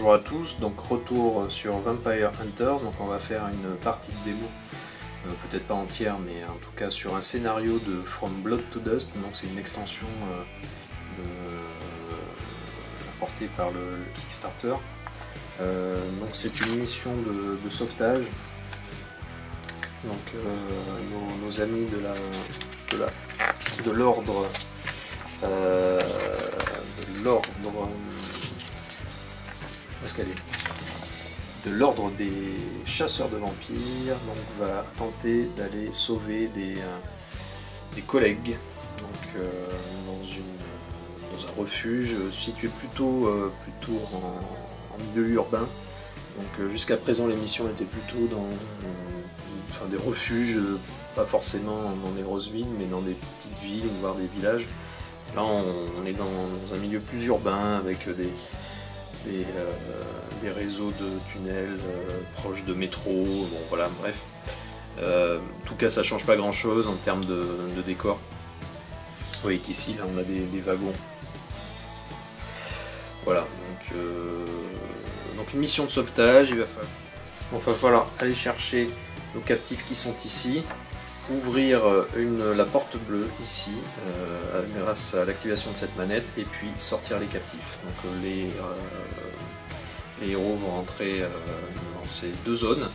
bonjour à tous, donc retour sur Vampire Hunters, donc on va faire une partie de démo, peut-être pas entière, mais en tout cas sur un scénario de From Blood to Dust, donc c'est une extension apportée par le Kickstarter. Donc c'est une mission de sauvetage, donc nos amis de l'ordre de l'ordre des chasseurs de vampires, donc va tenter d'aller sauver des collègues donc, dans un refuge situé plutôt en milieu urbain. Donc jusqu'à présent les missions étaient plutôt dans des refuges, pas forcément dans des grosses villes, mais dans des petites villes, voire des villages. Là on est dans un milieu plus urbain avec des réseaux de tunnels proches de métro, bon voilà, bref. En tout cas ça change pas grand chose en termes de décor. Vous voyez qu'ici là on a des wagons. Voilà, donc une mission de sauvetage, il va falloir aller chercher nos captifs qui sont ici, ouvrir la porte bleue ici grâce à l'activation de cette manette et puis sortir les captifs. Donc les héros vont rentrer dans ces deux zones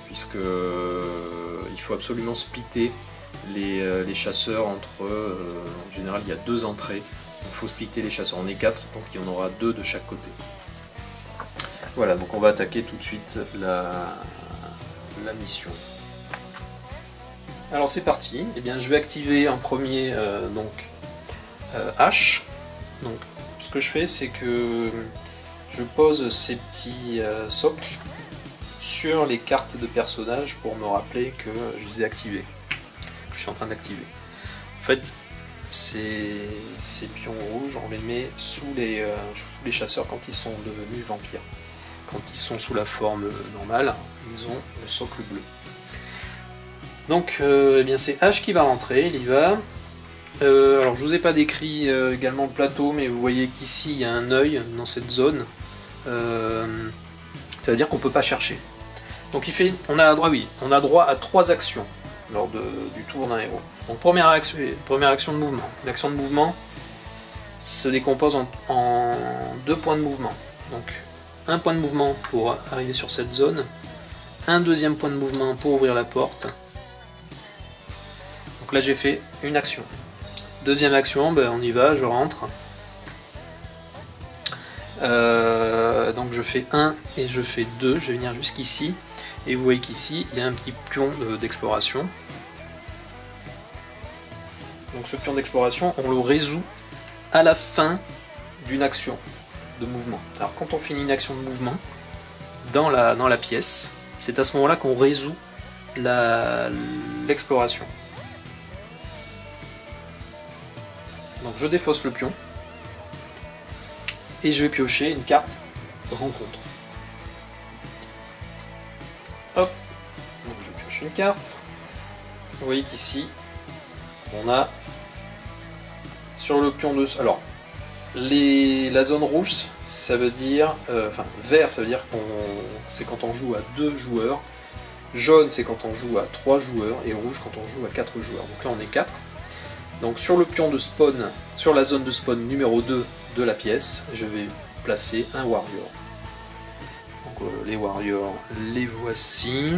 puisque il faut absolument splitter les chasseurs entre en général il y a deux entrées, donc il faut splitter les chasseurs, on est 4 donc il y en aura 2 de chaque côté. Voilà, donc on va attaquer tout de suite la mission. Alors c'est parti, eh bien, je vais activer en premier H. Donc ce que je fais c'est que je pose ces petits socles sur les cartes de personnages pour me rappeler que je les ai activés, que je suis en train d'activer. En fait ces pions rouges on les met sous les chasseurs quand ils sont devenus vampires. Quand ils sont sous la forme normale, ils ont le socle bleu. Donc eh bien c'est H qui va rentrer, il y va. Alors je vous ai pas décrit également le plateau, mais vous voyez qu'ici il y a un œil dans cette zone. Ça veut dire qu'on peut pas chercher. Donc on a droit à 3 actions lors du tour d'un héros. Donc première action de mouvement. L'action de mouvement se décompose en 2 points de mouvement. Donc un point de mouvement pour arriver sur cette zone, un deuxième point de mouvement pour ouvrir la porte. Donc là j'ai fait une action. Deuxième action, ben, on y va, je rentre. Donc je fais 1 et je fais 2, je vais venir jusqu'ici. Et vous voyez qu'ici il y a un petit pion d'exploration. Donc ce pion d'exploration, on le résout à la fin d'une action de mouvement. Alors quand on finit une action de mouvement dans la pièce, c'est à ce moment-là qu'on résout l'exploration. Donc je défausse le pion et je vais piocher une carte rencontre. Hop, donc je pioche une carte. Vous voyez qu'ici on a sur le pion de... Alors la zone rouge, ça veut dire, vert, ça veut dire c'est quand on joue à 2 joueurs, jaune c'est quand on joue à 3 joueurs, et rouge quand on joue à 4 joueurs. Donc là on est 4. Donc sur le pion de spawn, sur la zone de spawn numéro 2 de la pièce, je vais placer un warrior. Donc les warriors, les voici.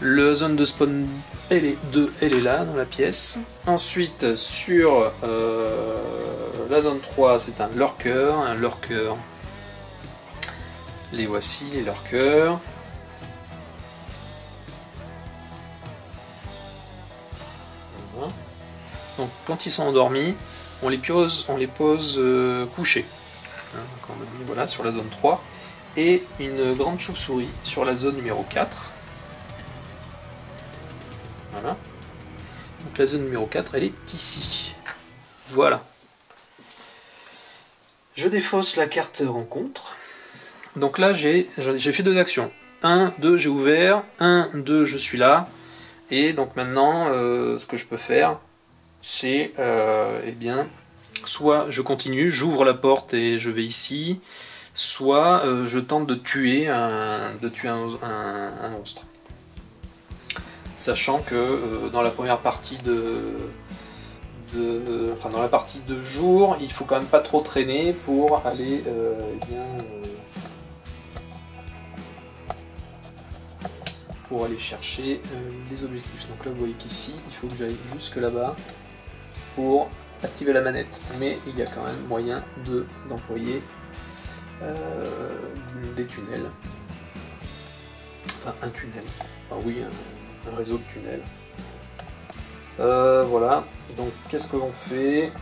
La zone de spawn elle est là dans la pièce. Ensuite sur la zone 3 c'est un lurker. Les voici les lurkers. Voilà. Donc quand ils sont endormis, on les pose couchés. Hein, donc on a mis, voilà, sur la zone 3. Et une grande chauve-souris sur la zone numéro 4. Voilà. Donc la zone numéro 4, elle est ici. Voilà. Je défausse la carte rencontre. Donc là, j'ai fait 2 actions. 1, 2, j'ai ouvert. 1, 2, je suis là. Et donc maintenant, ce que je peux faire, c'est, eh bien, soit je continue, j'ouvre la porte et je vais ici, soit je tente de tuer un monstre. Sachant que dans la première partie dans la partie de jour, il faut quand même pas trop traîner pour aller pour aller chercher les objectifs. Donc là vous voyez qu'ici il faut que j'aille jusque là-bas pour activer la manette, mais il y a quand même moyen d'employer des tunnels, enfin un tunnel, enfin oui, un réseau de tunnels. Voilà, donc qu'est-ce que l'on fait?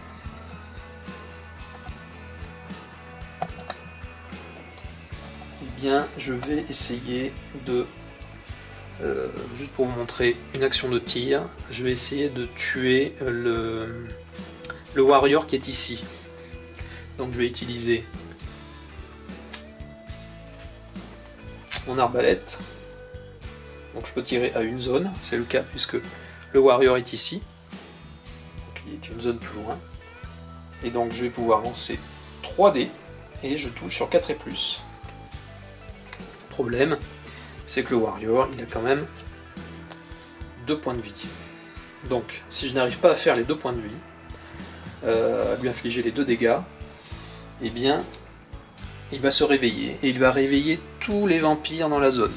Eh bien, je vais essayer de, juste pour vous montrer une action de tir, je vais essayer de tuer le warrior qui est ici. Donc je vais utiliser mon arbalète. Donc je peux tirer à une zone, c'est le cas puisque le warrior est ici. Donc il est une zone plus loin. Et donc je vais pouvoir lancer 3 dés et je touche sur 4 et plus. Le problème, c'est que le warrior, il a quand même 2 points de vie. Donc si je n'arrive pas à faire les 2 points de vie, à lui infliger les 2 dégâts, eh bien il va se réveiller et il va réveiller tous les vampires dans la zone.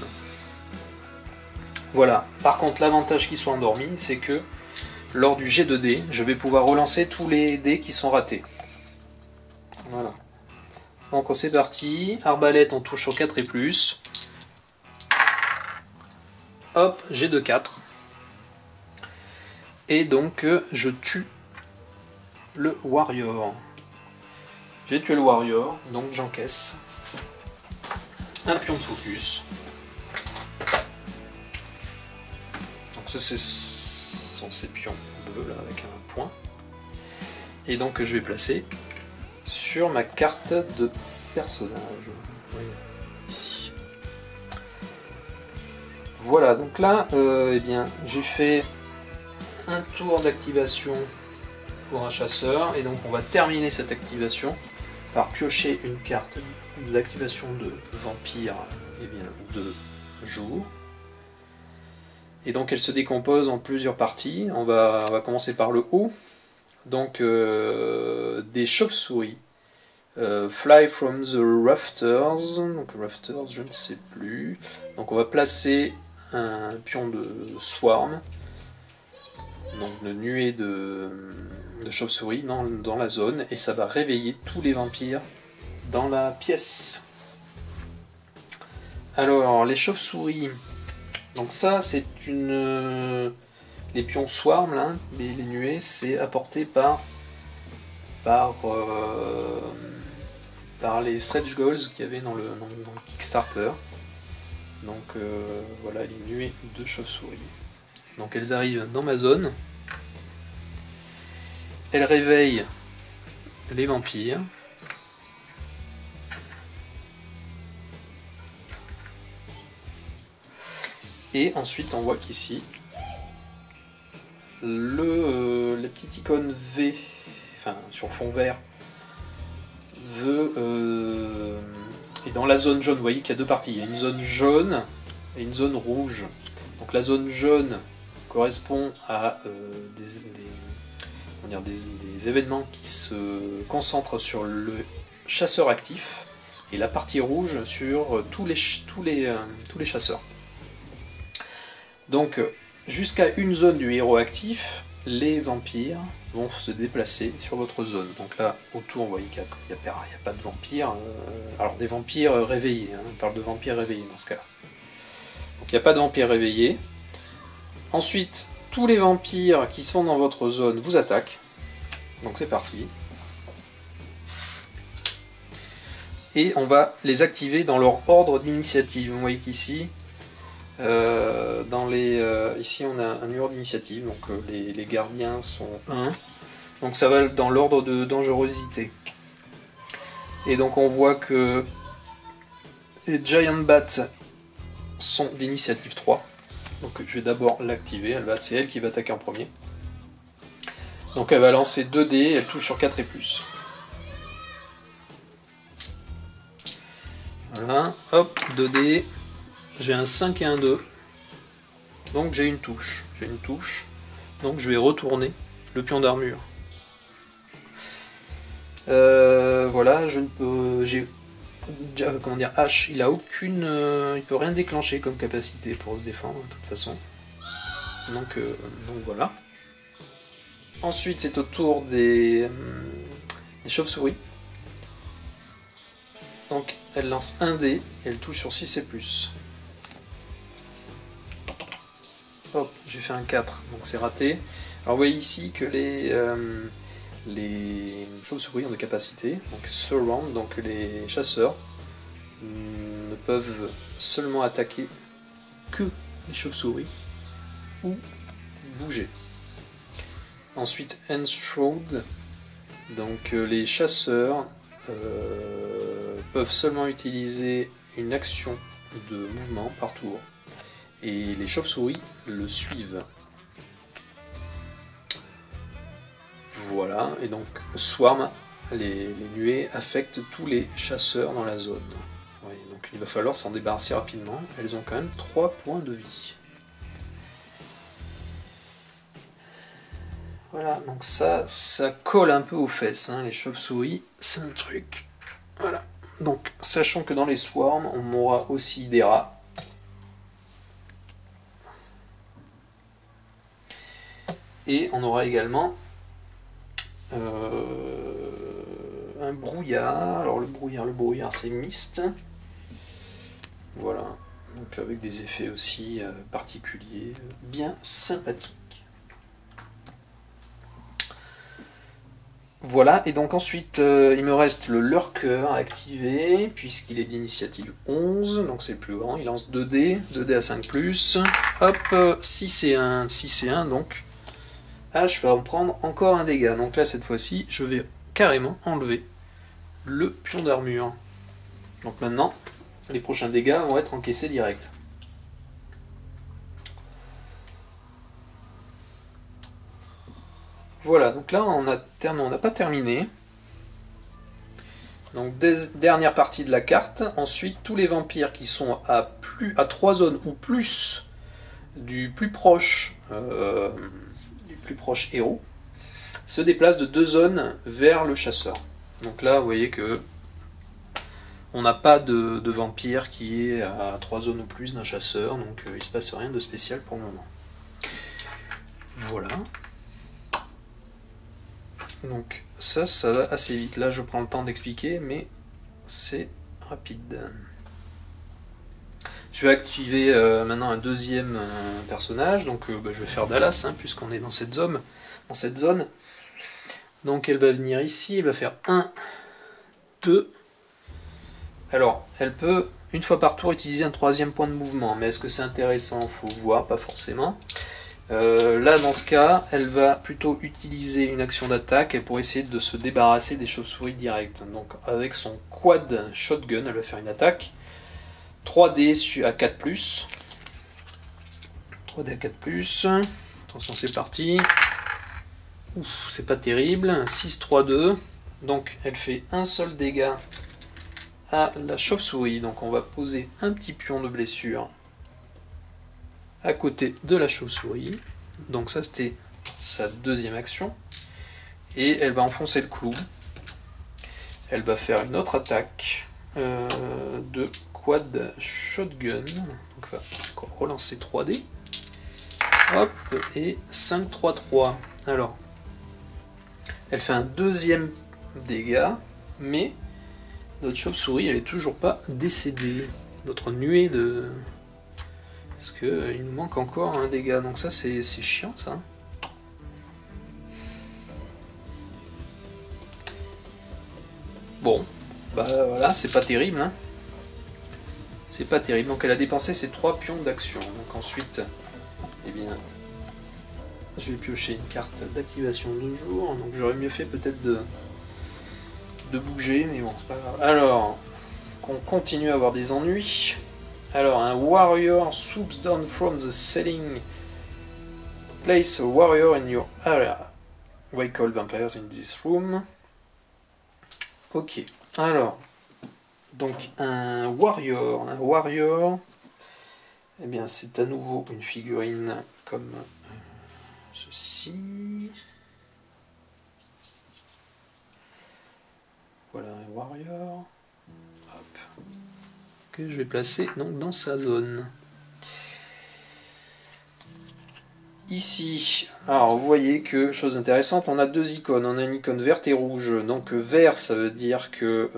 Voilà, par contre l'avantage qu'ils soient endormis, c'est que lors du jet de dés, je vais pouvoir relancer tous les dés qui sont ratés. Voilà. Donc c'est parti, arbalète on touche sur 4 et plus. Hop, jet de 4. Et donc je tue le warrior. J'ai tué le warrior, donc j'encaisse un pion de focus. Donc ça, ce sont ces pions bleus là avec un point. Et donc je vais placer sur ma carte de personnage. Oui, ici. Voilà, donc là, eh bien, j'ai fait un tour d'activation pour un chasseur, et donc on va terminer cette activation par piocher une carte d'activation de vampire, eh bien, de jour. Et donc elle se décompose en plusieurs parties. On va commencer par le haut. Donc des chauves-souris. Fly from the rafters. Donc rafters, je ne sais plus. Donc on va placer un pion de swarm. Donc une nuée de chauves-souris dans la zone. Et ça va réveiller tous les vampires dans la pièce. Alors les chauves-souris. Donc ça c'est une... les pions swarm, là, les nuées, c'est apporté par les stretch goals qu'il y avait dans le Kickstarter. Donc voilà les nuées de chauves-souris. Donc elles arrivent dans ma zone. Elles réveillent les vampires. Et ensuite on voit qu'ici la petite icône V, enfin sur fond vert, et dans la zone jaune, vous voyez qu'il y a deux parties, il y a une zone jaune et une zone rouge. Donc la zone jaune correspond à des événements qui se concentrent sur le chasseur actif, et la partie rouge sur tous les chasseurs. Donc jusqu'à une zone du héros actif, les vampires vont se déplacer sur votre zone. Donc là, autour, vous voyez qu'il n'y a pas de vampires. Alors des vampires réveillés, hein, on parle de vampires réveillés dans ce cas-là. Donc il n'y a pas de vampires réveillés. Ensuite, tous les vampires qui sont dans votre zone vous attaquent. Donc c'est parti. Et on va les activer dans leur ordre d'initiative. Vous voyez qu'ici, ici on a un numéro d'initiative, donc les gardiens sont 1, donc ça va dans l'ordre de dangerosité. Et donc on voit que les Giant Bats sont d'initiative 3, Donc je vais d'abord l'activer, c'est elle qui va attaquer en premier. Donc elle va lancer 2 dés, elle touche sur 4 et plus. Voilà, hop, 2 dés. J'ai un 5 et un 2. Donc j'ai une touche. Donc je vais retourner le pion d'armure. Voilà, je ne peux... comment dire, H, il a aucune... il peut rien déclencher comme capacité pour se défendre, de toute façon. Donc voilà. Ensuite, c'est au tour des chauves-souris. Donc, elle lance 1 dé, et elle touche sur 6 et plus. Hop, j'ai fait un 4, donc c'est raté. Alors, vous voyez ici que les chauves-souris ont des capacités. Donc, surround, donc les chasseurs ne peuvent seulement attaquer que les chauves-souris ou bouger. Ensuite, Enshroud, donc les chasseurs peuvent seulement utiliser une action de mouvement par tour, et les chauves-souris le suivent. Voilà, et donc Swarm, les nuées affectent tous les chasseurs dans la zone. Oui, donc il va falloir s'en débarrasser rapidement, elles ont quand même 3 points de vie. Voilà, donc ça colle un peu aux fesses, hein, les chauves-souris, c'est un truc. Voilà, donc sachant que dans les swarms, on aura aussi des rats. Et on aura également un brouillard. Alors le brouillard c'est mist. Voilà, donc avec des effets aussi particuliers, bien sympathiques. Voilà, et donc ensuite, il me reste le lurker à activer, puisqu'il est d'initiative 11, donc c'est le plus grand, il lance 2 dés à 5+, hop, 6 et 1, donc H va en prendre encore un dégât. Donc là, cette fois-ci, je vais carrément enlever le pion d'armure. Donc maintenant, les prochains dégâts vont être encaissés direct. Voilà, donc là on n'a pas terminé. Donc dernière partie de la carte. Ensuite, tous les vampires qui sont à 3 zones ou plus du plus proche héros se déplacent de 2 zones vers le chasseur. Donc là, vous voyez que on n'a pas de vampire qui est à 3 zones ou plus d'un chasseur, donc il ne se passe rien de spécial pour le moment. Voilà. Donc ça va assez vite. Là, je prends le temps d'expliquer, mais c'est rapide. Je vais activer maintenant un deuxième personnage. Donc je vais faire Dallas, hein, puisqu'on est dans cette zone. Donc elle va venir ici, elle va faire 1, 2. Alors, elle peut, une fois par tour, utiliser un 3e point de mouvement. Mais est-ce que c'est intéressant? Faut voir, pas forcément. Là, dans ce cas, elle va plutôt utiliser une action d'attaque pour essayer de se débarrasser des chauves-souris directes. Donc, avec son quad shotgun, elle va faire une attaque. 3D à 4+. 3D à 4+. Attention, c'est parti. Ouf, c'est pas terrible. 6, 3, 2. Donc, elle fait un seul dégât à la chauve-souris. Donc, on va poser un petit pion de blessure à côté de la chauve-souris. Donc ça, c'était sa deuxième action. Et elle va enfoncer le clou. Elle va faire une autre attaque de quad shotgun. Donc elle va relancer 3D. Hop, et 5, 3, 3. Alors, elle fait un deuxième dégât, mais notre chauve-souris, elle est toujours pas décédée. Notre nuée de... Parce qu'il nous manque encore un dégât, donc ça c'est chiant ça. Bon, bah voilà, c'est pas terrible. Hein. C'est pas terrible, donc elle a dépensé ses 3 pions d'action. Donc ensuite, eh bien, je vais piocher une carte d'activation de jour. Donc j'aurais mieux fait peut-être de bouger, mais bon, c'est pas grave. Alors, qu'on continue à avoir des ennuis. Alors, un warrior swoops down from the ceiling. Place a warrior in your area. Wake all vampires in this room. Ok, alors, donc un warrior, eh bien c'est à nouveau une figurine comme ceci. Voilà un warrior. Hop. Que je vais placer donc dans sa zone. Ici, alors vous voyez que, chose intéressante, on a deux icônes. On a une icône verte et rouge. Donc vert, ça veut dire que,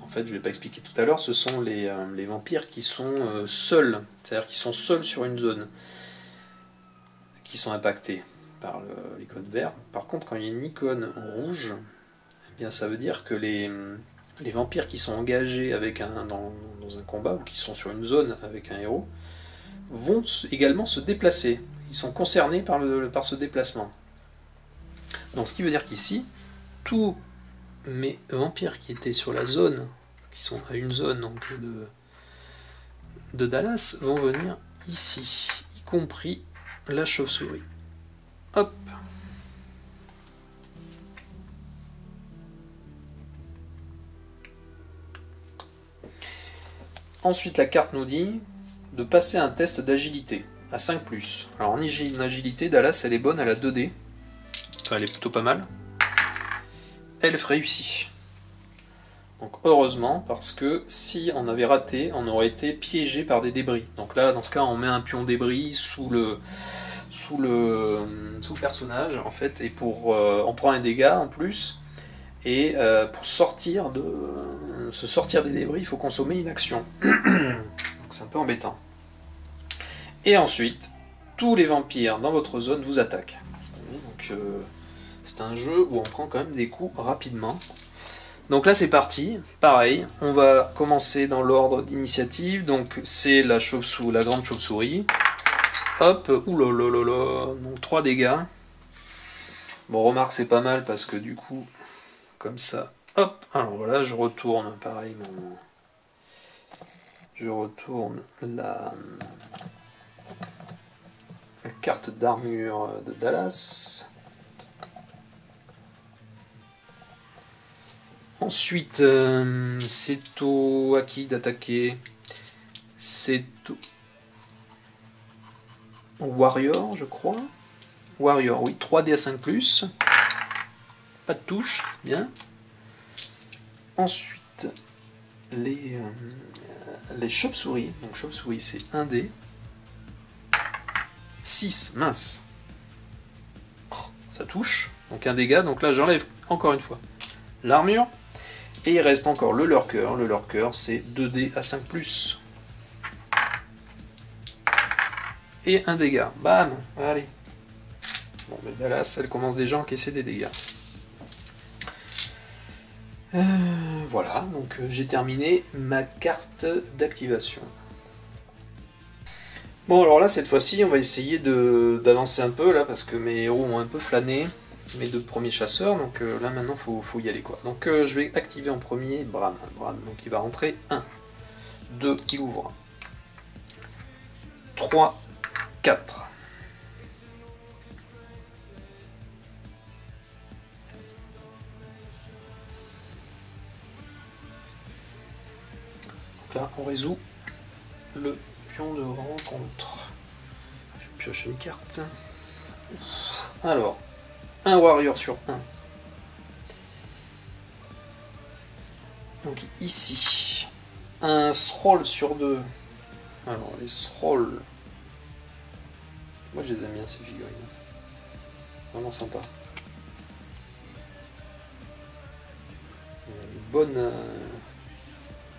en fait, je ne vais pas expliquer tout à l'heure, ce sont les vampires qui sont seuls. C'est-à-dire qui sont seuls sur une zone, qui sont impactés par l'icône verte. Par contre, quand il y a une icône rouge, eh bien, ça veut dire que les vampires qui sont engagés avec dans un combat, ou qui sont sur une zone avec un héros, vont également se déplacer. Ils sont concernés par ce déplacement. Donc ce qui veut dire qu'ici, tous mes vampires qui étaient sur la zone, qui sont à une zone donc, de Dallas, vont venir ici, y compris la chauve-souris. Hop. Ensuite, la carte nous dit de passer un test d'agilité à 5+. Alors en agilité, Dallas elle est bonne, elle a 2D. Enfin elle est plutôt pas mal. Elf réussit. Donc heureusement, parce que si on avait raté, on aurait été piégé par des débris. Donc là, dans ce cas, on met un pion débris sous le personnage, en fait, et on prend un dégât en plus. Et pour se sortir des débris, il faut consommer une action. Donc c'est un peu embêtant. Et ensuite, tous les vampires dans votre zone vous attaquent. Donc c'est un jeu où on prend quand même des coups rapidement. Donc là c'est parti, pareil, on va commencer dans l'ordre d'initiative. Donc c'est la grande chauve-souris. Hop, oulolololo, donc 3 dégâts. Bon, remarque, c'est pas mal parce que du coup, comme ça, hop, alors voilà, je retourne, pareil, je retourne la carte d'armure de Dallas. Ensuite, c'est à qui d'attaquer? C'est au Warrior, je crois. Warrior, oui, 3D à 5+. Pas de touche, bien. Ensuite, les chauves-souris. Donc chauve-souris, c'est 1D. 6, mince. Ça touche, donc un dégât. Donc là, j'enlève encore une fois l'armure. Et il reste encore le lurker. Le lurker, c'est 2D à 5+. Et un dégât. Bam, allez. Bon, mais Dallas, elle commence déjà à encaisser des dégâts. Voilà, donc j'ai terminé ma carte d'activation. Bon, alors là, cette fois-ci, on va essayer d'avancer un peu, là, parce que mes héros ont un peu flâné, mes 2 premiers chasseurs, donc là, maintenant, faut y aller, quoi. Donc, je vais activer en premier Bran. Bran, donc il va rentrer 1, 2, il ouvre, 3, 4. Donc là, on résout le pion de rencontre. Je pioche une carte. Alors, un warrior sur 1. Donc ici, un scroll sur 2. Alors, les scrolls... Moi, je les aime bien, ces figurines. Vraiment sympa.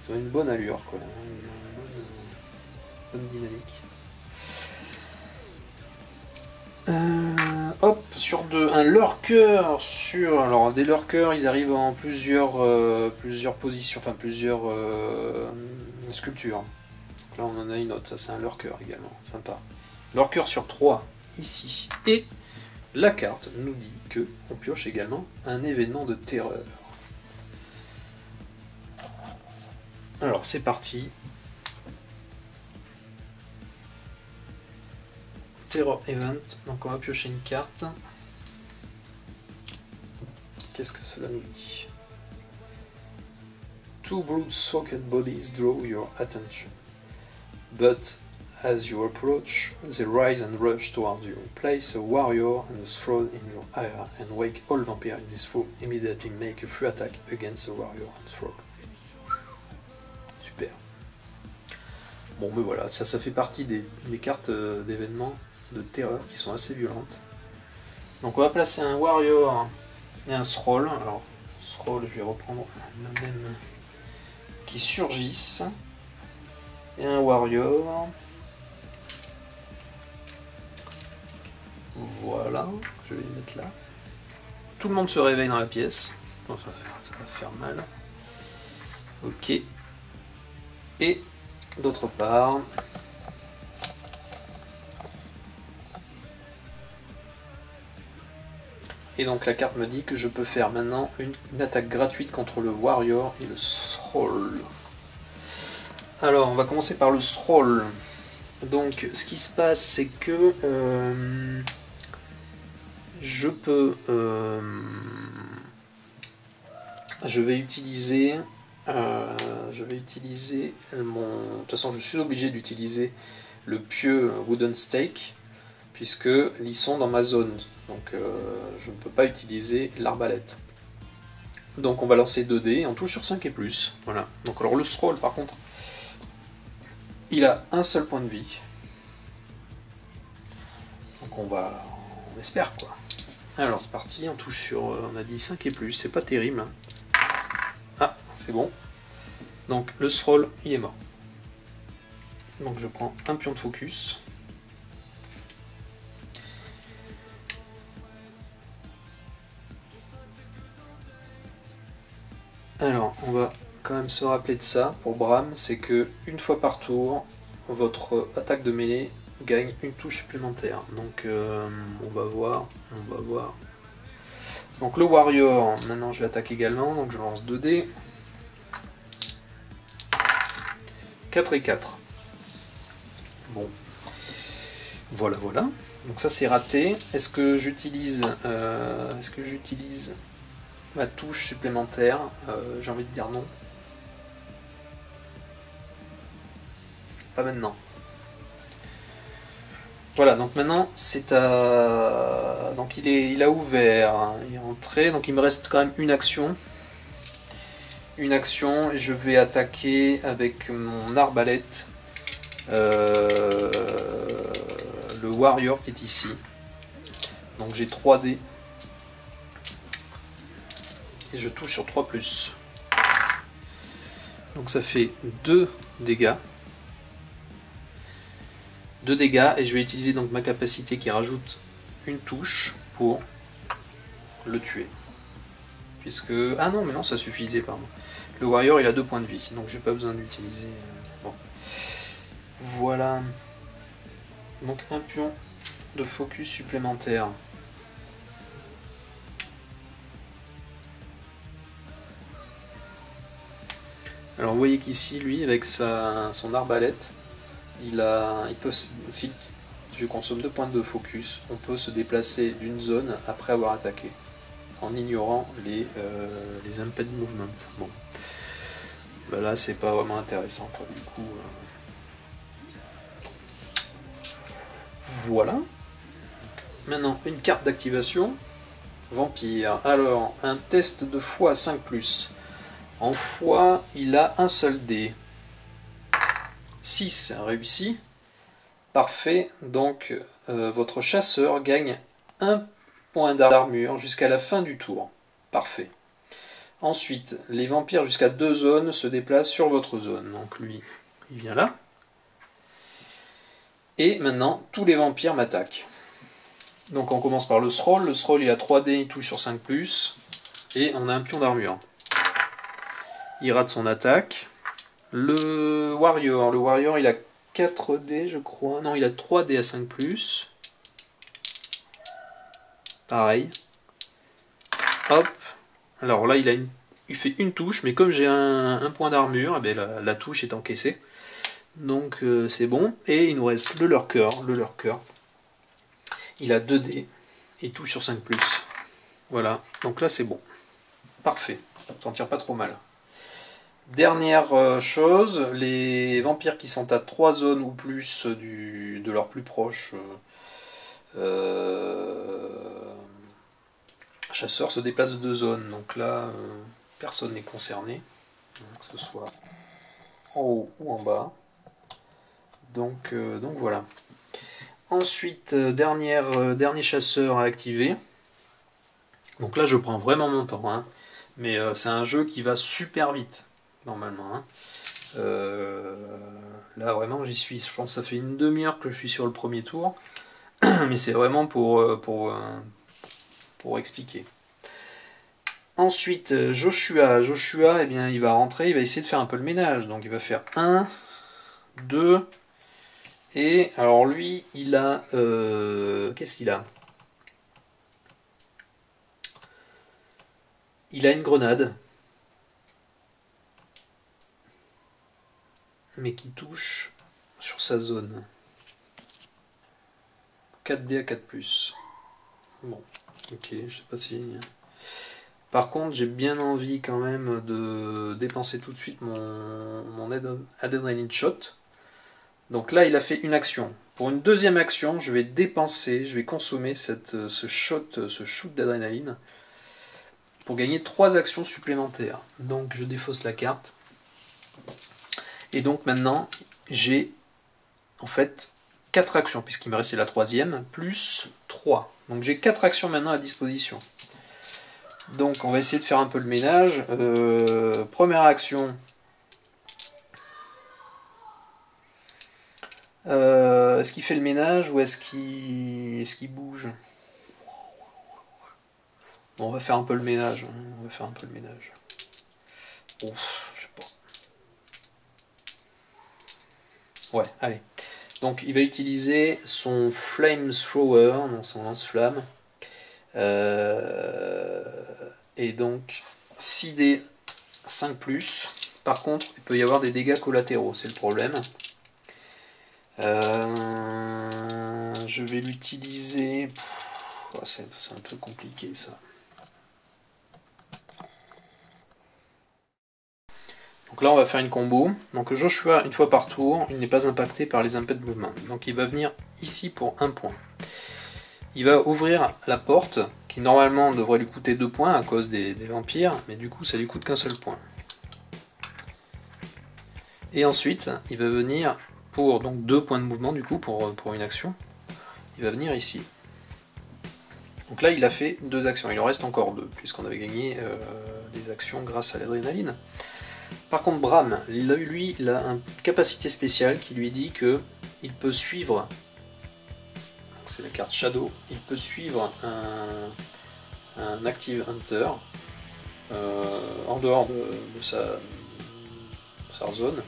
Ils ont une bonne allure, quoi. Une bonne dynamique. Hop, sur 2, un lurker sur... Alors, des lurkers, ils arrivent en plusieurs positions, enfin plusieurs sculptures. Donc là, on en a une autre, ça c'est un lurker également, sympa. Lurker sur 3, ici. Et la carte nous dit que on pioche également un événement de terreur. Alors, c'est parti. Terror Event. Donc on va piocher une carte. Qu'est-ce que cela nous dit? Two blood-soaked bodies draw your attention. But as you approach, they rise and rush towards you. Place a warrior and a thrall in your area and wake all vampires in this room. Immediately make a free attack against the warrior and thrall. Super. Bon, mais voilà, ça fait partie des cartes d'événements de terreur qui sont assez violentes. Donc on va placer un warrior et un thrall. Alors, thrall, je vais reprendre la même qui surgissent. Et un warrior. Voilà, je vais les mettre là. Tout le monde se réveille dans la pièce. Bon, ça va faire mal. Ok. Et d'autre part, et donc la carte me dit que je peux faire maintenant une attaque gratuite contre le warrior et le thrall. Alors on va commencer par le thrall. Donc ce qui se passe, c'est que je peux je vais utiliser mon... De toute façon je suis obligé d'utiliser le pieu Wooden Stake puisque ils sont dans ma zone, donc je ne peux pas utiliser l'arbalète. Donc on va lancer 2 dés, on touche sur 5 et plus. Voilà. Donc alors le thrall par contre, il a un seul point de vie. Donc on espère quoi. Alors c'est parti, on touche sur, on a dit 5 et plus, c'est pas terrible. Hein. Ah, c'est bon. Donc le thrall, il est mort. Donc je prends un pion de focus. Alors, on va quand même se rappeler de ça pour Bram, c'est que une fois par tour, votre attaque de mêlée gagne une touche supplémentaire. Donc on va voir. Donc le warrior, maintenant je l'attaque également, donc je lance 2 dés. 4 et 4. Bon. Voilà. Donc ça c'est raté. Est-ce que j'utilise ma touche supplémentaire? J'ai envie de dire non. Pas maintenant. Voilà, donc maintenant c'est à... Donc il a ouvert, hein, il est entré, donc il me reste quand même une action. Une action, et je vais attaquer avec mon arbalète le warrior qui est ici. Donc j'ai 3 dés. Et je touche sur 3+. Donc ça fait 2 dégâts. 2 dégâts, et je vais utiliser donc ma capacité qui rajoute une touche pour le tuer. Puisque... Ah non, mais non, ça suffisait, pardon. Le warrior, il a 2 points de vie, donc j'ai pas besoin d'utiliser... Bon. Voilà. Donc un pion de focus supplémentaire. Alors vous voyez qu'ici, lui, avec son arbalète, il peut, si je consomme 2 points de focus, on peut se déplacer d'une zone après avoir attaqué, en ignorant les imped movement. Bon, ben là c'est pas vraiment intéressant, quoi, du coup. Voilà. Donc, maintenant une carte d'activation, vampire. Alors un test de foi 5+. En foi, il a un seul dé. 6 réussi. Parfait. Donc, votre chasseur gagne 1 point d'armure jusqu'à la fin du tour. Parfait. Ensuite, les vampires jusqu'à 2 zones se déplacent sur votre zone. Donc lui, il vient là. Et maintenant, tous les vampires m'attaquent. Donc on commence par le thrall. Le thrall, il a 3 dés, il touche sur 5+. Et on a un pion d'armure. Il rate son attaque. Le warrior, il a 4 dés, je crois. Non, il a 3 dés à 5+. Pareil. Hop. Alors là, il fait une touche, mais comme j'ai un point d'armure, eh la touche est encaissée. Donc c'est bon. Et il nous reste le lurker. Il a 2 dés et touche sur 5+. Voilà, donc là c'est bon. Parfait, ça ne s'en tire pas trop mal. Dernière chose, les vampires qui sont à 3 zones ou plus de leur plus proche chasseur se déplace de 2 zones. Donc là, personne n'est concerné, que ce soit en haut ou en bas. Donc voilà. Ensuite, dernier chasseur à activer. Donc là, je prends vraiment mon temps, hein. Mais c'est un jeu qui va super vite, normalement, hein. Là, vraiment, j'y suis. Je pense que ça fait une demi-heure que je suis sur le premier tour. Mais c'est vraiment pour expliquer. Ensuite, Joshua, eh bien, il va rentrer, il va essayer de faire un peu le ménage. Donc il va faire 1, 2, et alors lui, il a... qu'est-ce qu'il a? Il a une grenade, mais qui touche sur sa zone. 4D à 4+. Bon, ok, je sais pas si... Par contre, j'ai bien envie quand même de dépenser tout de suite mon adrenaline shot. Donc là, il a fait une action. Pour une deuxième action, je vais consommer ce shoot d'adrénaline pour gagner 3 actions supplémentaires. Donc je défausse la carte. Et donc maintenant, j'ai en fait 4 actions, puisqu'il me restait la troisième, plus 3. Donc j'ai 4 actions maintenant à disposition. Donc on va essayer de faire un peu le ménage. Première action. Est-ce qu'il fait le ménage ou est-ce qu'il bouge? Bon, on va faire un peu le ménage. On va faire un peu le ménage. Ouf, je sais pas. Ouais, allez. Donc il va utiliser son Flamethrower, donc son lance-flamme. Et donc 6D 5+. Par contre, il peut y avoir des dégâts collatéraux, c'est le problème. Je vais l'utiliser. C'est un peu compliqué ça. Donc là on va faire une combo. Donc Joshua, une fois par tour, il n'est pas impacté par les impacts de mouvement. Donc il va venir ici pour 1 point. Il va ouvrir la porte, qui normalement devrait lui coûter 2 points à cause des vampires, mais du coup ça lui coûte qu'un seul point. Et ensuite, il va venir pour donc 2 points de mouvement du coup pour une action. Il va venir ici. Donc là il a fait 2 actions, il en reste encore 2, puisqu'on avait gagné des actions grâce à l'adrénaline. Par contre Bram, lui, il a une capacité spéciale qui lui dit que il peut suivre, c'est la carte Shadow, il peut suivre un Active Hunter en dehors de sa zone.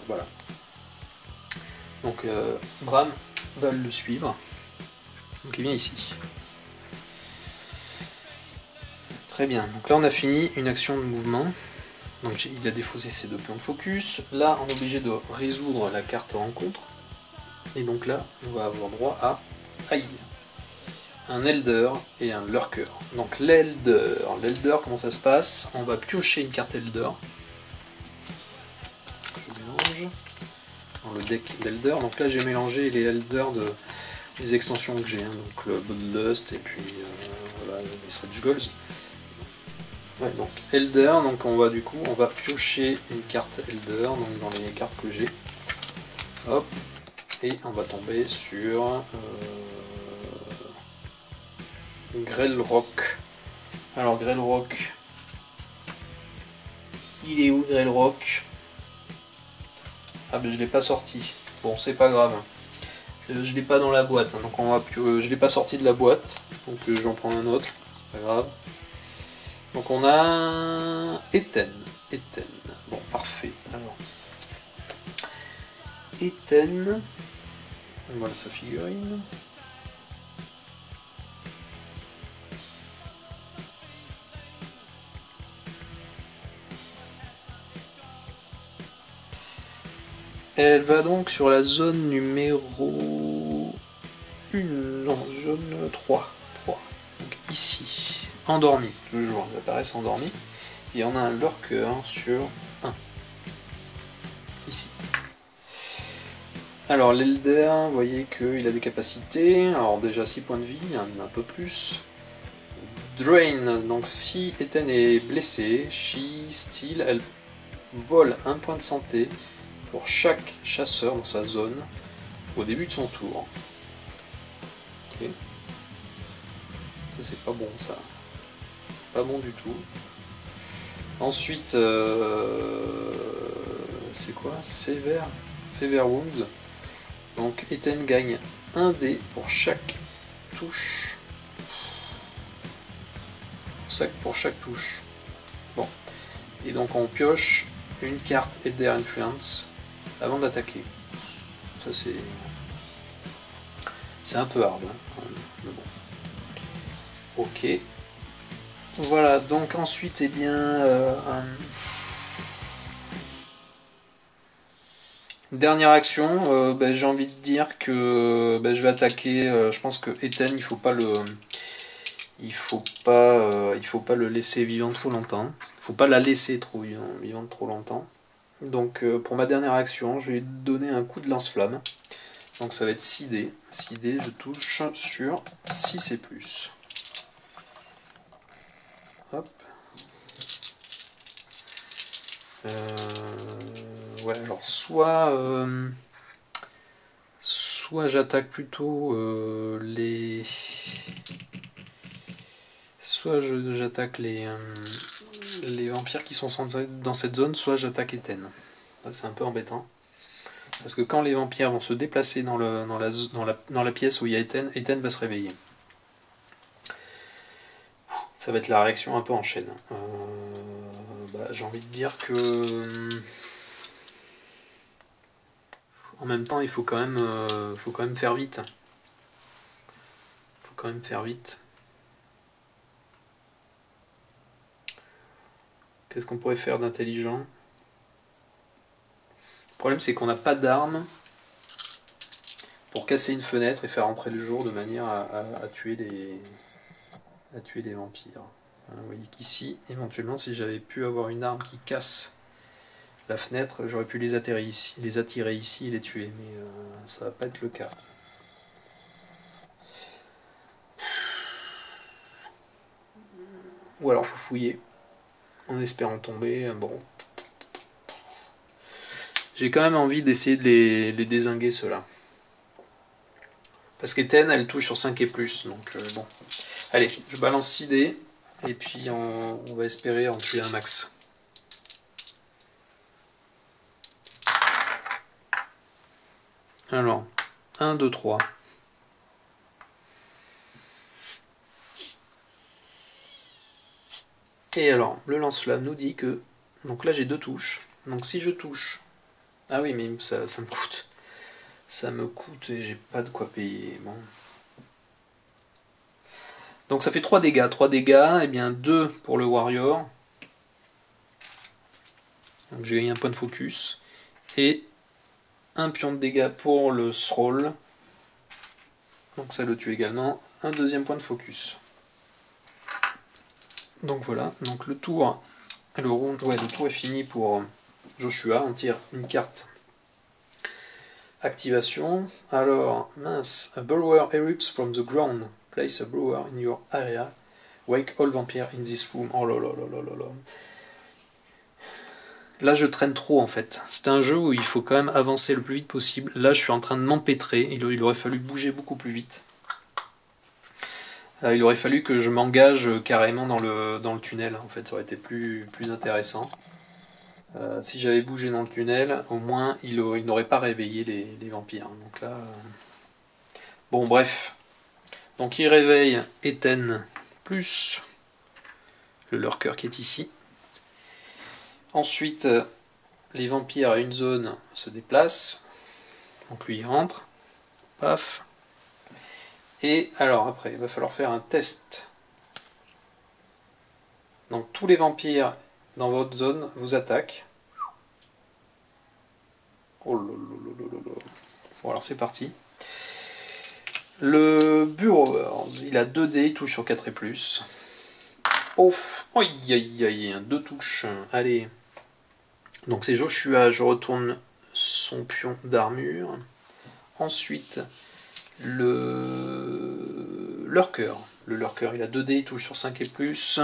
Voilà. Donc Bram va le suivre. Donc il vient ici. Très bien, donc là on a fini une action de mouvement. Donc il a défaussé ses 2 pions de focus. Là on est obligé de résoudre la carte rencontre. Et donc là on va avoir droit à Aïe, un Elder et un Lurker. Donc l'Elder, comment ça se passe? On va piocher une carte Elder. Je mélange dans le deck d'Elder. Donc là j'ai mélangé les Elder des extensions que j'ai, hein. Donc le Bloodlust et puis voilà, les Stretch Goals. Ouais, donc Elder, donc on va piocher une carte Elder donc dans les cartes que j'ai. Hop, et on va tomber sur Grelrock. Alors Grelrock, il est où Grelrock? Ah ben je l'ai pas sorti. Bon, c'est pas grave. Je l'ai pas dans la boîte, hein. Donc je l'ai pas sorti de la boîte, donc j'en prends un autre, pas grave. Donc on a Eten. Bon, parfait. Alors, Eten. Voilà sa figurine. Elle va donc sur la zone numéro une, non, zone 3. Donc ici, endormi, toujours, ils apparaissent endormis. Et on a un lurker sur 1. Ici. Alors l'Elder, vous voyez qu'il a des capacités. Alors déjà 6 points de vie, un peu plus. Drain, donc si Ethan est blessée, She Steal, elle vole un point de santé pour chaque chasseur dans sa zone au début de son tour. Ok. Ça c'est pas bon ça. Pas bon du tout. Ensuite, c'est quoi? Severe Wounds. Donc Ethan gagne 1 dé pour chaque touche. Pour chaque touche. Bon. Et donc on pioche une carte Elder Influence avant d'attaquer. Ça c'est un peu hard, hein, mais bon. Ok. Voilà, donc ensuite, eh bien, dernière action, j'ai envie de dire que je vais attaquer. Je pense que Ethan, il faut pas le laisser vivant trop longtemps. Il faut pas la laisser trop vivante trop longtemps. Donc pour ma dernière action, je vais lui donner un coup de lance-flamme. Donc ça va être 6 dés. 6 dés, je touche sur 6 et plus. Hop. Ouais, alors soit j'attaque plutôt les... Soit j'attaque les vampires qui sont dans cette zone, soit j'attaque Ethan. C'est un peu embêtant. Parce que quand les vampires vont se déplacer dans la pièce où il y a Ethan, Ethan va se réveiller. Ça va être la réaction un peu en chaîne. J'ai envie de dire que... En même temps, il faut quand même faire vite. Qu'est-ce qu'on pourrait faire d'intelligent? Le problème, c'est qu'on n'a pas d'armes pour casser une fenêtre et faire entrer le jour de manière à tuer les vampires. Vous voyez qu'ici, éventuellement, si j'avais pu avoir une arme qui casse la fenêtre, j'aurais pu les attirer ici et les tuer, mais ça va pas être le cas. Ou alors faut fouiller en espérant tomber. Bon, j'ai quand même envie d'essayer de les dézinguer ceux-là, parce qu'Ethan elle touche sur 5 et plus, donc bon. Allez, je balance 6 dés et puis on va espérer en tuer un max. Alors, 1, 2, 3. Et alors, le lance-flamme nous dit que... Donc là, j'ai 2 touches. Donc si je touche... Ah oui, mais ça me coûte. Ça me coûte et j'ai pas de quoi payer. Bon. Donc ça fait 3 dégâts. 3 dégâts, et bien 2 pour le warrior. Donc j'ai gagné un point de focus. Et un pion de dégâts pour le thrall. Donc ça le tue également. Un deuxième point de focus. Donc voilà, donc le tour est fini pour Joshua. On tire une carte activation. Alors, mince, a burrower erupts from the ground. Place a burrower in your area. Wake all vampires in this room. Oh là là là là là là. Là, je traîne trop en fait. C'est un jeu où il faut quand même avancer le plus vite possible. Là, je suis en train de m'empêtrer. Il aurait fallu bouger beaucoup plus vite. Il aurait fallu que je m'engage carrément dans le tunnel. En fait, ça aurait été plus intéressant. Si j'avais bougé dans le tunnel, au moins il n'aurait pas réveillé les vampires. Donc là, bon, bref. Donc il réveille Ethan plus le lurker qui est ici. Ensuite, les vampires à une zone se déplacent. Donc lui il rentre. Paf. Et alors après, il va falloir faire un test. Donc tous les vampires dans votre zone vous attaquent. Oh là là là là là là. Bon alors c'est parti. Le Burrowers, il a 2 dés, il touche sur 4 et plus. Ouf, aïe aïe aïe, 2 touches, allez. Donc c'est Joshua, je retourne son pion d'armure. Ensuite, le Lurker. Le Lurker, il a 2 dés, il touche sur 5 et plus.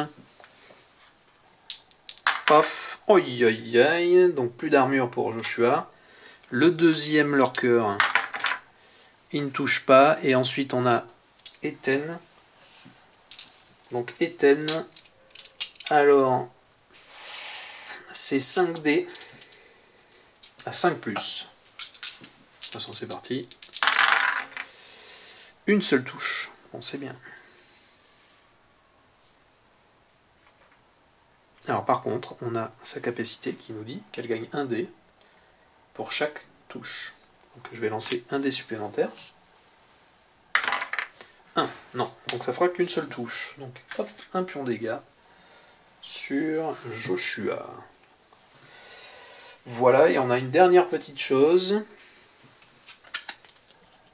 Paf, aïe aïe aïe, donc plus d'armure pour Joshua. Le deuxième Lurker, il ne touche pas. Et ensuite on a Ethen. Donc Ethen, alors c'est 5 dés à 5 plus. De toute façon c'est parti. Une seule touche, bon c'est bien. Alors par contre, on a sa capacité qui nous dit qu'elle gagne 1 dé pour chaque touche. Donc je vais lancer un dé supplémentaire. 1, non, donc ça fera qu'une seule touche. Donc hop, un pion dégâts sur Joshua. Voilà, et on a une dernière petite chose.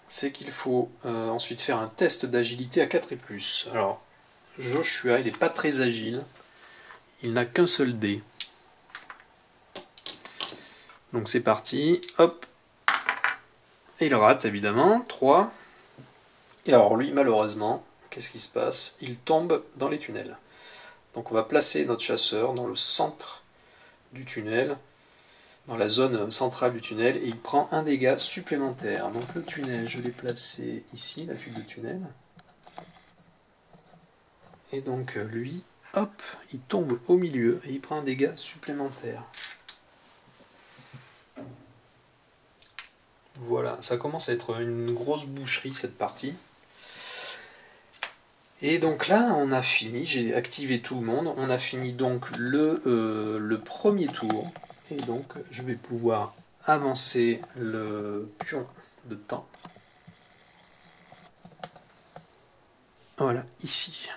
C'est qu'il faut ensuite faire un test d'agilité à 4 et plus. Alors, Joshua, il n'est pas très agile. Il n'a qu'un seul dé. Donc c'est parti, hop. Et il rate évidemment, 3. Et alors lui, malheureusement, qu'est-ce qui se passe? Il tombe dans les tunnels. Donc on va placer notre chasseur dans le centre du tunnel, dans la zone centrale du tunnel, et il prend un dégât supplémentaire. Donc le tunnel, je l'ai placé ici, la fuite de tunnel. Et donc lui, hop, il tombe au milieu et il prend un dégât supplémentaire. Voilà, ça commence à être une grosse boucherie cette partie. Et donc là, on a fini, j'ai activé tout le monde, on a fini donc le premier tour. Et donc, je vais pouvoir avancer le pion de temps. Voilà, ici.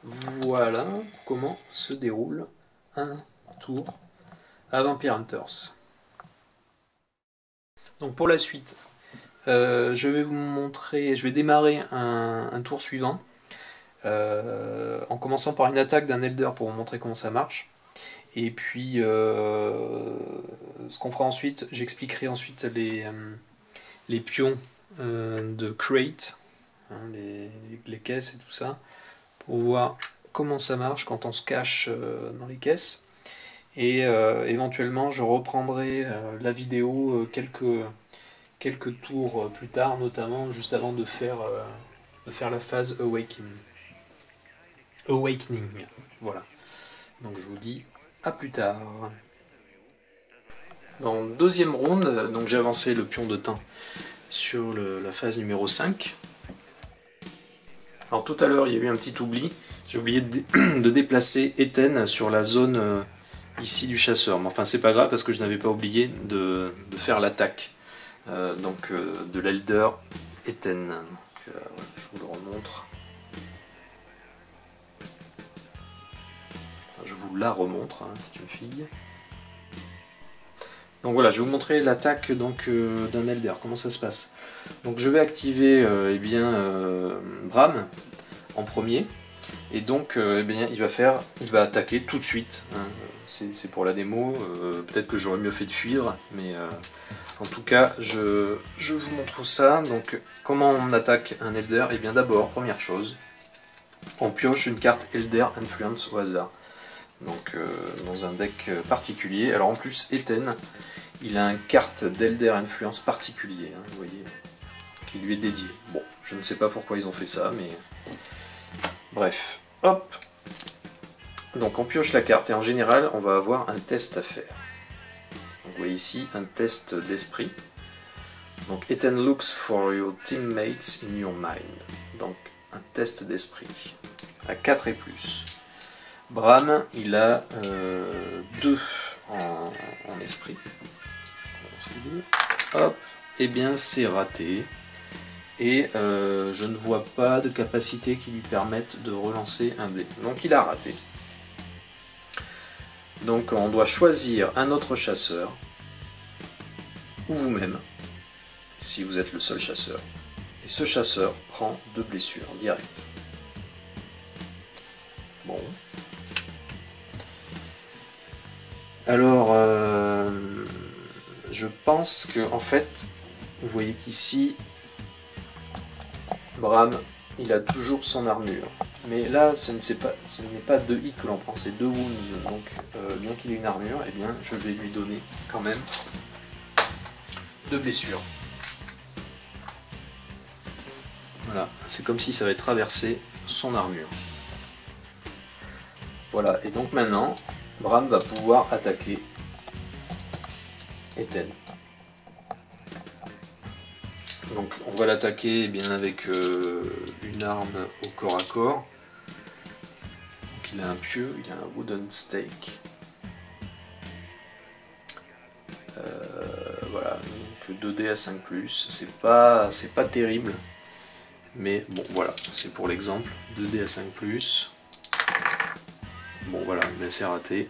Voilà comment se déroule un tour à Vampire Hunters. Donc pour la suite, je vais vous montrer, je vais démarrer un tour suivant en commençant par une attaque d'un Elder pour vous montrer comment ça marche. Et puis ce qu'on fera ensuite, j'expliquerai ensuite les pions de crate, hein, les caisses et tout ça, pour voir comment ça marche quand on se cache dans les caisses. Et éventuellement je reprendrai la vidéo quelques tours plus tard, notamment juste avant de faire la phase Awakening. Voilà. Donc je vous dis à plus tard. Dans le deuxième round, donc j'ai avancé le pion de thym sur la phase numéro 5. Alors tout à l'heure il y a eu un petit oubli, j'ai oublié de déplacer Ethen sur la zone ici du chasseur. Mais enfin c'est pas grave parce que je n'avais pas oublié de faire l'attaque de l'Elder Ethen. Je vous le remontre. Enfin, je vous la remontre, hein, c'est une fille. Donc voilà, je vais vous montrer l'attaque d'un Elder, comment ça se passe. Donc je vais activer Bram en premier, et donc il va attaquer tout de suite. Hein. C'est pour la démo, peut-être que j'aurais mieux fait de fuir, mais en tout cas je vous montre ça. Donc comment on attaque un Elder? Et bien d'abord, première chose, on pioche une carte Elder Influence au hasard. Donc dans un deck particulier. Alors en plus Ethen, il a une carte d'Elder Influence particulier, hein, vous voyez, qui lui est dédiée. Bon, je ne sais pas pourquoi ils ont fait ça, mais bref, hop. Donc on pioche la carte et en général on va avoir un test à faire. Donc, vous voyez ici un test d'esprit. Donc Ethen looks for your teammates in your mind. Donc un test d'esprit à 4 et plus. Bram, il a 2 en esprit. Hop, et bien c'est raté. Et je ne vois pas de capacité qui lui permette de relancer un dé. Donc il a raté. Donc on doit choisir un autre chasseur, ou vous-même, si vous êtes le seul chasseur. Et Et ce chasseur prend 2 blessures directes. Bon. Alors, je pense que, en fait, vous voyez qu'ici, Bram, il a toujours son armure. Mais là, ce n'est pas 2 hits que l'on prend, c'est 2 wounds. Donc, bien qu'il ait une armure, eh bien, je vais lui donner quand même 2 blessures. Voilà, c'est comme si ça avait traversé son armure. Voilà, et donc maintenant, Bram va pouvoir attaquer Ethen. Donc on va l'attaquer bien avec une arme au corps à corps. Donc il a un pieu, il a un wooden stake. Voilà, donc 2D à 5+, c'est pas terrible. Mais bon voilà, c'est pour l'exemple, 2D à 5+. Bon voilà, mais c'est raté.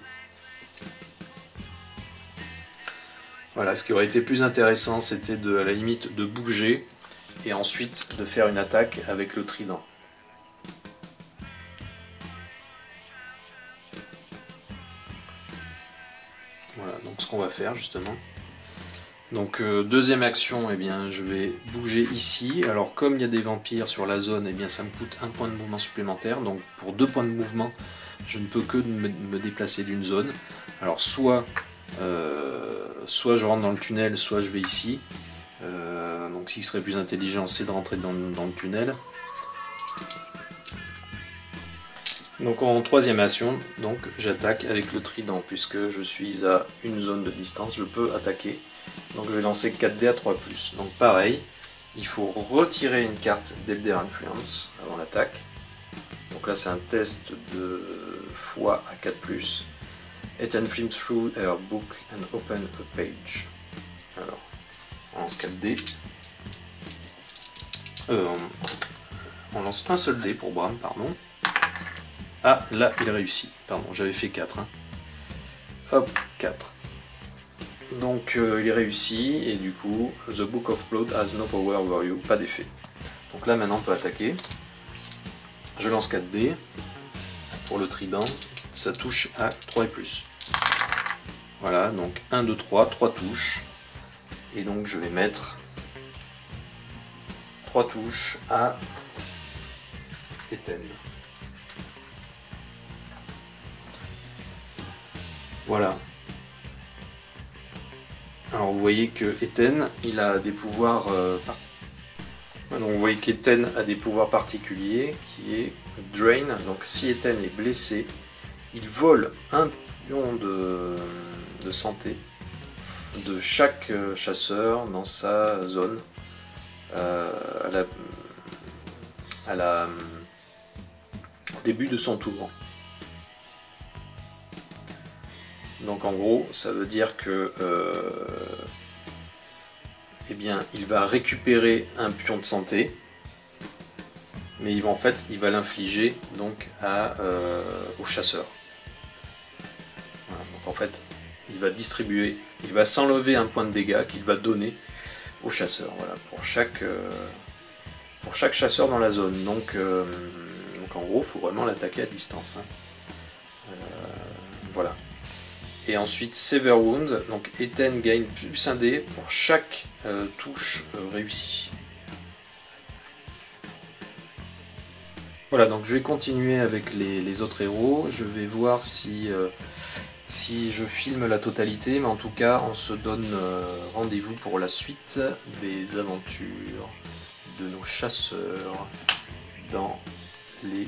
Voilà, ce qui aurait été plus intéressant, c'était à la limite de bouger et ensuite de faire une attaque avec le trident. Voilà, donc ce qu'on va faire justement. Donc deuxième action, eh bien, je vais bouger ici. Alors comme il y a des vampires sur la zone, eh bien, ça me coûte 1 point de mouvement supplémentaire. Donc pour 2 points de mouvement, je ne peux que me déplacer d'une zone. Alors soit je rentre dans le tunnel, soit je vais ici. Donc ce qui serait plus intelligent, c'est de rentrer dans le tunnel. Donc en troisième action, j'attaque avec le trident, puisque je suis à une zone de distance, je peux attaquer. Donc je vais lancer 4 dés à 3+. Donc pareil, il faut retirer une carte d'Elder Influence avant l'attaque. Donc là c'est un test de foi à 4+. Ethen flims through her book and open a page. Alors, on lance 4 dés. On lance un seul dé pour Bram, pardon. Ah, là, il réussit. Pardon, j'avais fait 4. Hein. Hop, 4. Donc, il réussit, et du coup, The Book of Blood has no power over you. Pas d'effet. Donc là, maintenant, on peut attaquer. Je lance 4 dés. Pour le trident, ça touche à 3 et plus. Voilà, donc 1, 2, 3, 3 touches. Et donc, je vais mettre 3 touches à Ethen. Voilà. Alors vous voyez que Ethen, il a des pouvoirs donc vous voyez qu'Ethen a des pouvoirs particuliers qui est Drain. Donc si Ethen est blessé, il vole un pion de santé de chaque chasseur dans sa zone au début de son tour. Donc en gros, ça veut dire que eh bien, il va récupérer un pion de santé, mais il va l'infliger donc au chasseur. Voilà, donc en fait, il va distribuer, il va s'enlever un point de dégâts qu'il va donner au chasseur. Voilà, pour chaque chasseur dans la zone. Donc en gros, il faut vraiment l'attaquer à distance. Hein. Voilà. Et ensuite Sever Wound, donc Ethen gagne plus 1 dé pour chaque touche réussie. Voilà, donc je vais continuer avec les autres héros. Je vais voir si je filme la totalité, mais en tout cas on se donne rendez-vous pour la suite des aventures de nos chasseurs dans les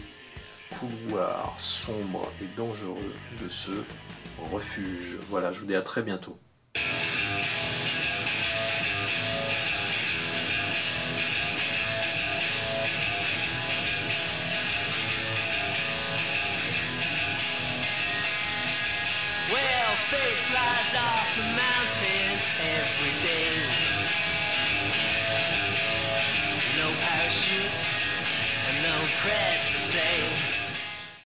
couloirs sombres et dangereux de ce refuge. Voilà, je vous dis à très bientôt. Well, faith flies off the mountain every day. No parachute and no press to say.